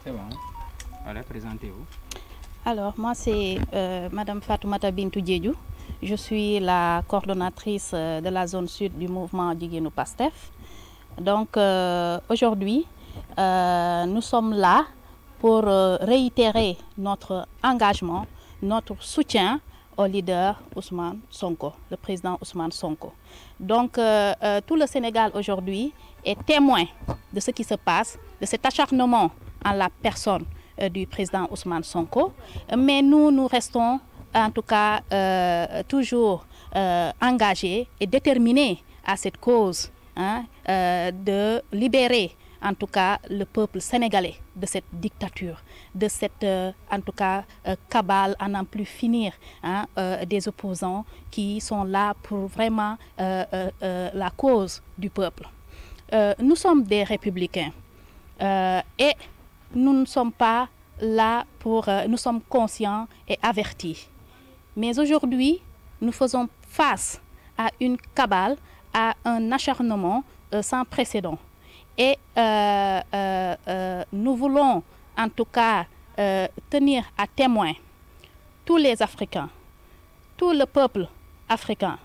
C'est bon. Allez, présentez-vous. Alors, moi, c'est Madame Fatoumata Bintou Diédiou. Je suis la coordonnatrice de la zone sud du mouvement Jigéenu Pastef. Donc, aujourd'hui, nous sommes là pour réitérer notre engagement, notre soutien au leader Ousmane Sonko, le président Ousmane Sonko. Donc, tout le Sénégal aujourd'hui est témoin de ce qui se passe, de cet acharnement en la personne du président Ousmane Sonko. Mais nous restons en tout cas toujours engagés et déterminés à cette cause de libérer en tout cas le peuple sénégalais de cette dictature, de cette en tout cas cabale à n'en plus finir des opposants qui sont là pour vraiment la cause du peuple. Nous sommes des républicains et nous ne sommes pas là pour... nous sommes conscients et avertis. Mais aujourd'hui, nous faisons face à une cabale, à un acharnement sans précédent. Et nous voulons en tout cas tenir à témoin tous les Africains, tout le peuple africain,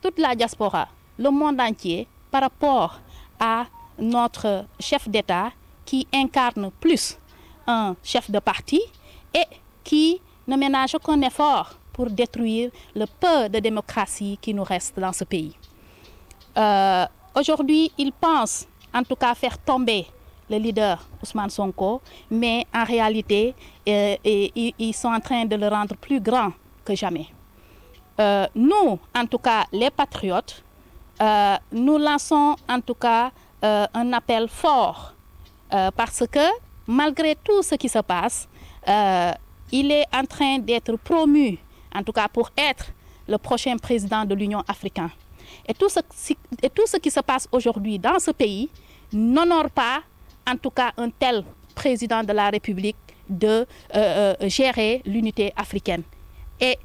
toute la diaspora, le monde entier par rapport à notre chef d'État qui incarne plus un chef de parti et qui ne ménage aucun effort pour détruire le peu de démocratie qui nous reste dans ce pays. Aujourd'hui, il pense en tout cas faire tomber le leader Ousmane Sonko, mais en réalité, ils sont en train de le rendre plus grand que jamais. Nous, en tout cas, les patriotes, nous lançons en tout cas un appel fort parce que malgré tout ce qui se passe, il est en train d'être promu, en tout cas pour être le prochain président de l'Union africaine. Et tout ce qui se passe aujourd'hui dans ce pays n'honore pas, en tout cas, un tel président de la République de gérer l'unité africaine. Et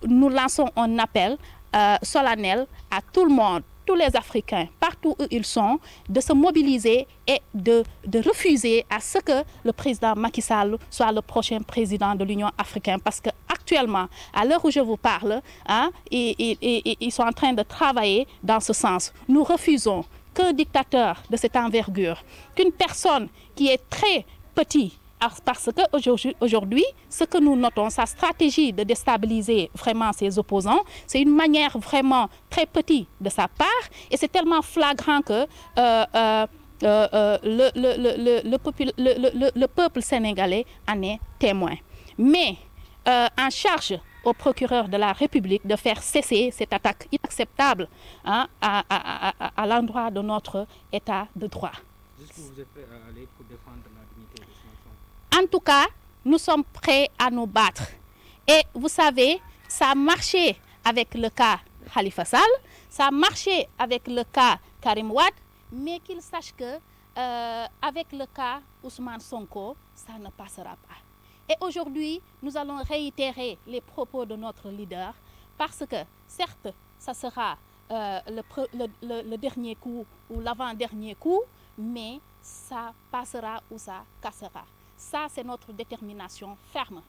nous lançons un appel solennel à tout le monde, tous les Africains, partout où ils sont, de se mobiliser et de refuser à ce que le président Macky Sall soit le prochain président de l'Union africaine. Parce qu'actuellement, à l'heure où je vous parle, ils sont en train de travailler dans ce sens. Nous refusons qu'un dictateur de cette envergure, qu'une personne qui est très petite, parce qu'aujourd'hui, ce que nous notons, sa stratégie de déstabiliser vraiment ses opposants, c'est une manière vraiment très petite de sa part et c'est tellement flagrant que le peuple sénégalais en est témoin. Mais en charge au procureur de la République de faire cesser cette attaque inacceptable à l'endroit de notre État de droit. Jusqu'où vous êtes prêt à aller pour défendre la dignité de Sonko? En tout cas, nous sommes prêts à nous battre. Et vous savez, ça a marché avec le cas Khalifa Sall, ça a marché avec le cas Karim Wade, mais qu'il sache que avec le cas Ousmane Sonko, ça ne passera pas. Et aujourd'hui, nous allons réitérer les propos de notre leader parce que, certes, ça sera le dernier coup ou l'avant-dernier coup, mais ça passera ou ça cassera. Ça, c'est notre détermination ferme.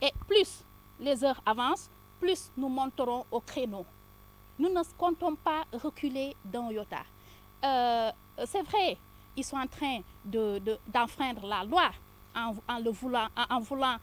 Et plus les heures avancent, plus nous monterons au créneau. Nous ne comptons pas reculer d'un iota. C'est vrai, ils sont en train d'enfreindre la loi en voulant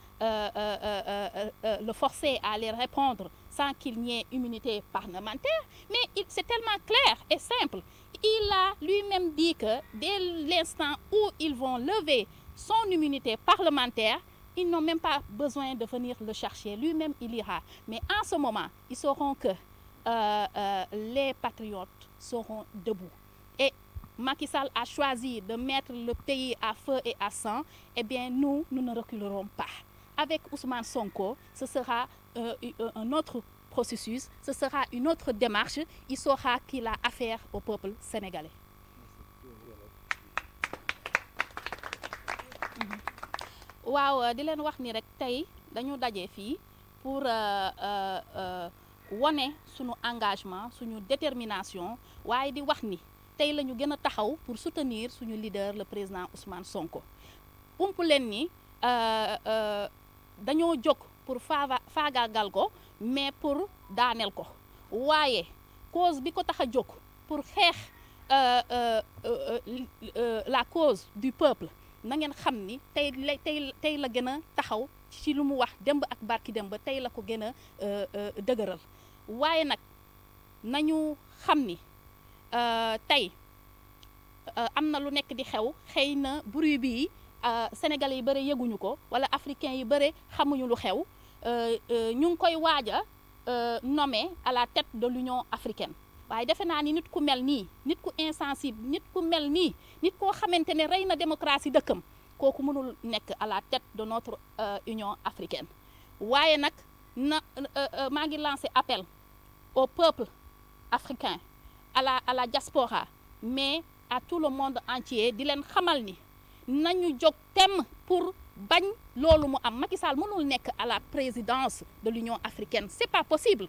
le forcer à aller répondre sans qu'il n'y ait immunité parlementaire. Mais c'est tellement clair et simple. Il a lui-même dit que dès l'instant où ils vont lever son immunité parlementaire, ils n'ont même pas besoin de venir le chercher. Lui-même, il ira. Mais en ce moment, ils sauront que les patriotes seront debout. Et Macky Sall a choisi de mettre le pays à feu et à sang. Eh bien, nous ne reculerons pas. Avec Ousmane Sonko, ce sera un autre processus, ce sera une autre démarche. Il saura qu'il a affaire au peuple sénégalais. waaw di leen wax ni rek tey dañu daje fii pour wone sunu engagement suñu détermination waaye di wax ni tey la ñu gën a taxaw pour soutenir suñu leader le président Ousmane Sonko. ump leen ni dañoo jóg pour faagaagal ko mais pour daaneel ko waaye cause bi ko tax a jóg pour xeex la cause du peuple na ngeen xam ni tey la gën a taxaw ci lu mu wax démb ak barki démb tey la ko gën a dëgëral waaye nag nañu xam ni tey am na lu nekk di xew xëy na bruit bi sénégalais yi bëre yëguñu ko wala africains yi bëre xamuñu lu xew ñu ngi koy waaj a nommé à la tête de l'Union africaine waaye defe naa ni nit ku mel nii nit ku insensible nit ku mel nii nit koo xamante ne rey na démocratie dëkkam kooku mënul nekk à la tête de notre Union africaine waaye nag maa ngi lancé appel au peuple africain à la diaspora mais à tout le monde entier di leen xamal ni nañu jóg temm pour bañ loolu mu am Macky Sall mënul nekk à la présidence de l'Union africaine c'est pas possible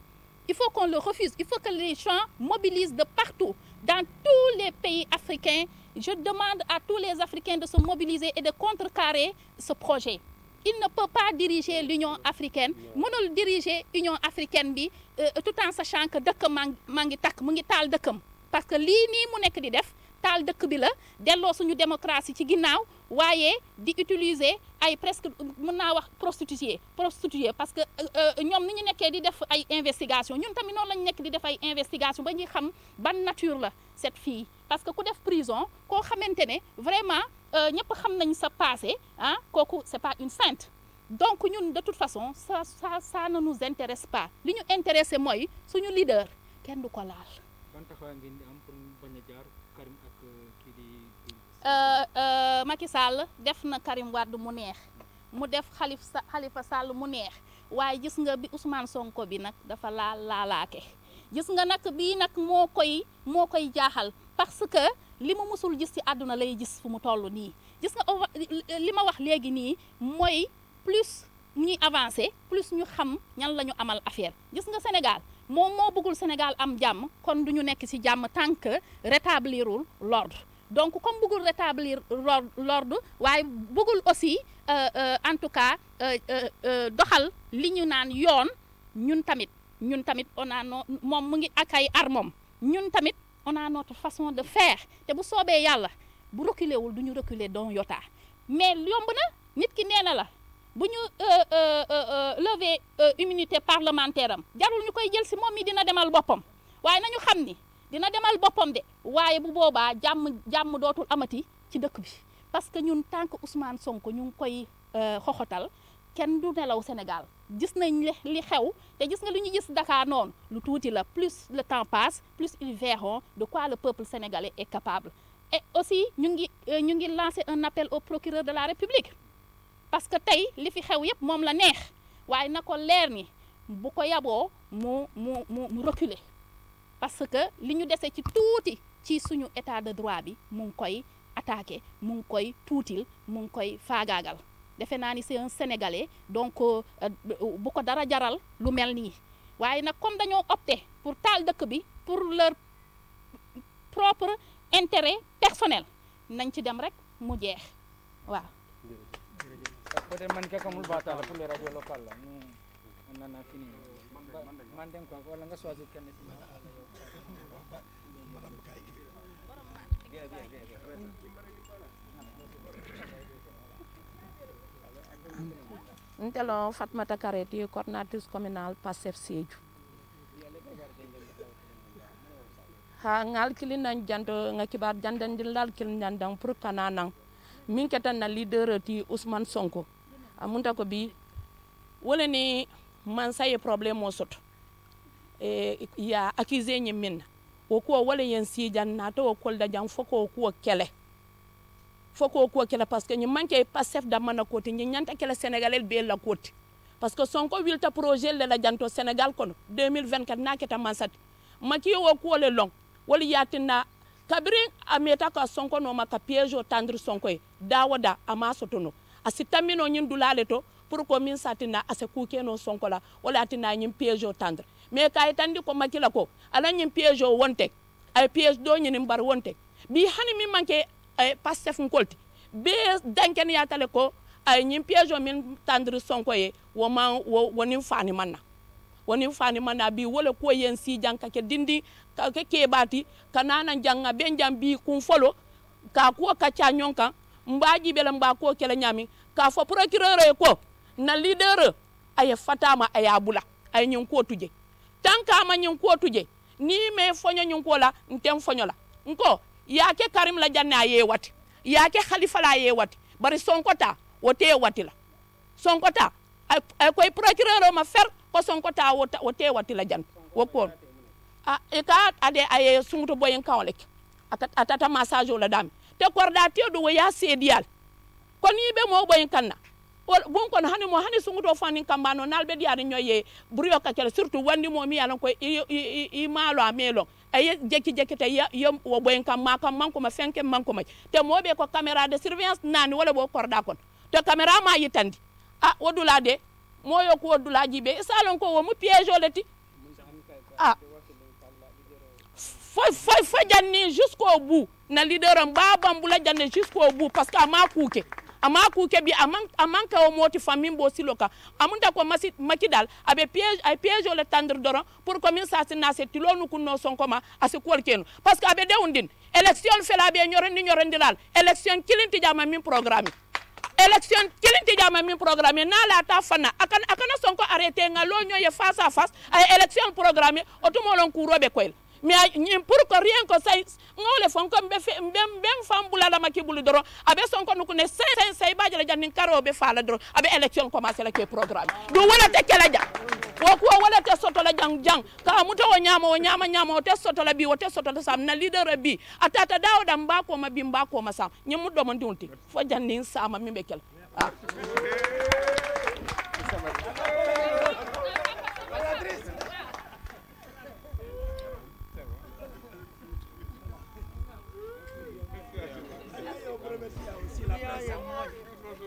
il faut qu'on le refuse il faut que les gens mobilisent de partout dans tous les pays africains je demande à tous les Africains de se mobiliser et de contrecarrer ce projet il ne peut pas diriger l'Union africaine mënul diriger Union africaine bi tout en sachant que dëkk maa ngi takk mu ngi taal dëkkam parce que lii nii mu nekk di def taal dëkk bi la delloo suñu démocratie ci ginnaaw waaye di utiliser ay presque mën naa wax prostituée parce que ñoom ni ñu nekkee di def ay investigation ñun tamit noonu lañu nekk di def ay investigation ba ñuy xam ban nature la cette fille parce que ku def prison koo xamante ne vraiment ñëpp xam nañ sa passé ah kooku c'est pas une sainte donc ñun de toute façon ça ne nous intéresse pas li ñu intéressé mooy suñu leader kenn du ko laal. ban taxawaay ngeen di am pour bañ a jaar Karim ak kii di. Macky Sall def na Karim Wade mu neex mu def Khalifa Sall mu neex waaye gis nga bi Ousmane Sonko bi nag dafa laalaake gis nga nag bii nag moo koy jaaxal parce que li mu musul gis ci àdduna lay gis fu mu toll nii gis nga li ma wax léegi nii mooy plus ñuy avancer plus ñu xam ñan la ñu amal affaire gis nga Sénégal moom moo bëggul Sénégal am jàmm kon du ñu nekk ci jàmm tant que rétablirul l'ordre donc comme bëggul rétablir l'ordre waaye bëggul aussi en tout cas doxal li ñu naan yoon ñun tamit on a moom mu ngi ak ay armam ñun tamit on a notre façon de faire te bu soobee yàlla bu reculer wul du ñu reculer don yota mais yomb na nit ki nee na la bu ñu lever immunité parlementaire am jarul ñu koy jël si moom mi dina demal boppam waaye nañu xam ni dina demal boppam de waaye bu boobaa jàmm dootul amati ci dëkk bi parce que ñun tant que Ousmane Sonko ñu ngi koy xoxotal kenn du nelaw Sénégal gis nañ li xew te gis nga lu ñu gis Dakar noonu lu tuuti la plus le temps passe plus ils verront de quoi le peuple sénégalais est capable et aussi ñu ngi lancer un appel au procureur de la République parce que tey li fi xew yépp moom la neex waaye na ko leer ni bu ko yaboo mu reculer parce que li ñu dese ci tuuti ci suñu état de droit bi mu ngi koy attaqué mu ngi koy tuutil mu ngi koy faagaagal defe naa ni c'est un Sénégalais donc bu ko dara jaral lu mel nii waaye nag comme dañoo opté pour taal dëkk bi pour leur propre intérêt personnel nañ ci dem rek mu jeex waaw. Peut-être man kaka mul batala pour les radios locales là on en a fini man dem quoi wala nga choisir kenn ci Ntelo Fatmata Kareti coordinatrice communale Pastef Sédhiou ha ngal kilin nan janto nga kibar jandan dillal kilin jandan pour kananang min ketan na leader ti Ousmane Sonko amunta ko bi wala ni man saye problème o soto ya accusé ñi min o ko wala yen si jan na to ko da jan foko ko kele parce que ñi manke Pastef da mana ko ti ñi ñanta kele sénégalais be la ko ti parce que Sonko wilta projet le la janto Sénégal kono 2024 na keta mansat maki wo ko le long wala yatina kabiri ameta ka Sonko no maka piège o tendre Sonko e dawada ama sotono asitamino nyin dulale to pour ko min satina ase kuke no Sonko la wala atina nyin piège o tendre mais kay tandi ko makila ko ala nyin piège o wonte ay piège do nyin mbar wonte bi hani mi manke Pastef nkolti be danken ya tale ko ay ñim piège min tendre Sonko ye wonin fani manna wonin fani manna bi wala ko yen si janka ke dindi ka ke bati kanana janga ben jambi kun folo ka ko ka ca nyonka mbaji bela mba ko kele nyami ka fo procureur ko na leader ay fatama ay abula ay nyin ko tuje tanka ma nyin ko tuje ni me fonyo nyin ko la ntem fonyo la nko yake Karim la janna ye wati yake Khalifa la ye wati bari Sonko ta wote wati la Sonko ta ay koy procureur ma fer ko Sonko ta wote wati la jan wokon e ka ade ay sumuto boyen kawlek atata massage la dam te kordatio do ya sedial kon yibe mo boyen kanna bon kon hani sunguto fani kambano nalbe diari nyoye brio ka kele surtout wandi mo mi yalan ko i malo amelo ay jeki te yom wo boyen kam makam manko ma fenke manko ma te mo be ko caméra de surveillance nani wala bo korda kon te caméra ma yitandi wodula de moyo ko wodula jibe salon ko wo mu piège oleti faut janni jusqu'au bout na leader mbaba mbula janni jusqu'au bout parce que ama kuke bi amanka o moti famille bo siloka amunta ko makidal abe piège le tendre doron pour comme ça na se tilonu kunno Sonko ma asikol kenu parce que abe de undin élection fela be ñorondi dal élection kilinti jama min programme élection kilinti jama min programme na la ta fana akana Sonko arrêté ngalo ñoye face à face ay élection programme otumolon ku robe koyel mais pour que rien que ça ngole fon ko be fam bulala makibulu doro abe Sonko nuko ne say baje la jannin karo be fala doro abe élection commencer la ke programme do wala te kala ja ko wala te soto la jang ka muto wo nyama te soto la bi wo te soto la sam na leader bi atata dawda mbako ma bi mbako ma sam nyimu do man diunti fo jannin sama mi be kel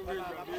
Voilà.